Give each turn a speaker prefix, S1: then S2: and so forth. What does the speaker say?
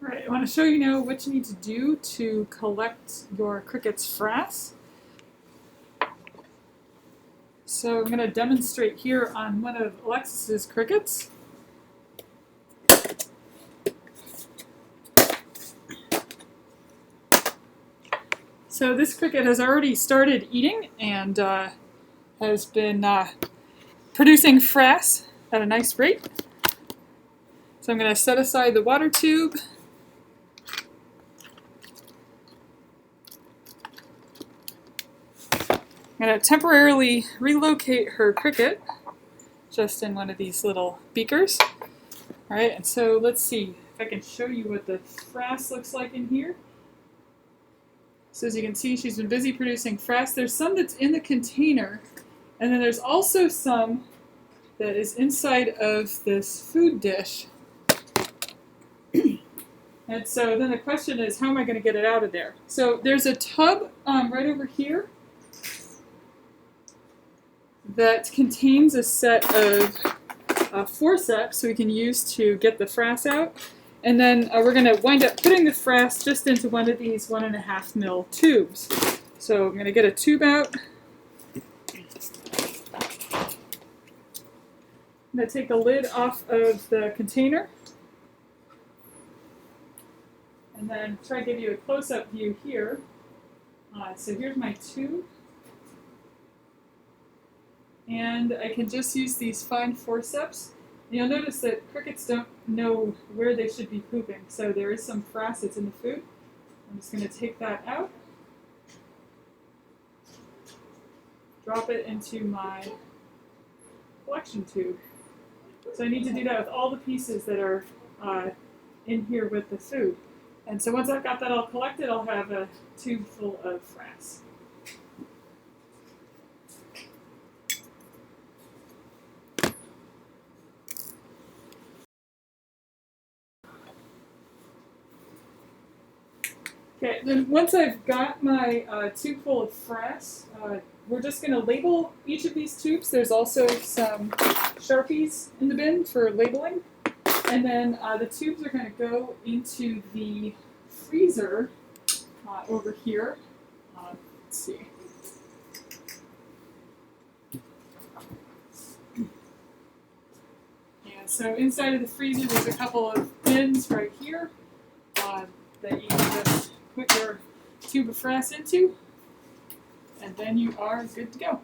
S1: Alright, I want to show you now what you need to do to collect your cricket's frass. So I'm going to demonstrate here on one of Alexis's crickets. So this cricket has already started eating and has been producing frass at a nice rate. So I'm going to set aside the water tube. I'm going to temporarily relocate her cricket just in one of these little beakers. All right, and so let's see if I can show you what the frass looks like in here. So as you can see, she's been busy producing frass. There's some that's in the container, and then there's also some that is inside of this food dish. And so then the question is, how am I going to get it out of there? So there's a tub right over here that contains a set of forceps we can use to get the frass out. And then we're going to wind up putting the frass just into one of these 1.5 mil tubes. So I'm going to get a tube out. I'm going to take the lid off of the container. And then try to give you a close-up view here. So here's my tube. And I can just use these fine forceps. You'll notice that crickets don't know where they should be pooping, so there is some frass that's in the food. I'm just going to take that out, drop it into my collection tube. So I need to do that with all the pieces that are in here with the food. And so once I've got that all collected, I'll have a tube full of frass. Okay, then once I've got my tube full of frass, we're just going to label each of these tubes. There's also some Sharpies in the bin for labeling. And then the tubes are going to go into the freezer over here. Let's see. Yeah, so inside of the freezer there's a couple of bins right here that you can just put your tube of frass into, and then you are good to go.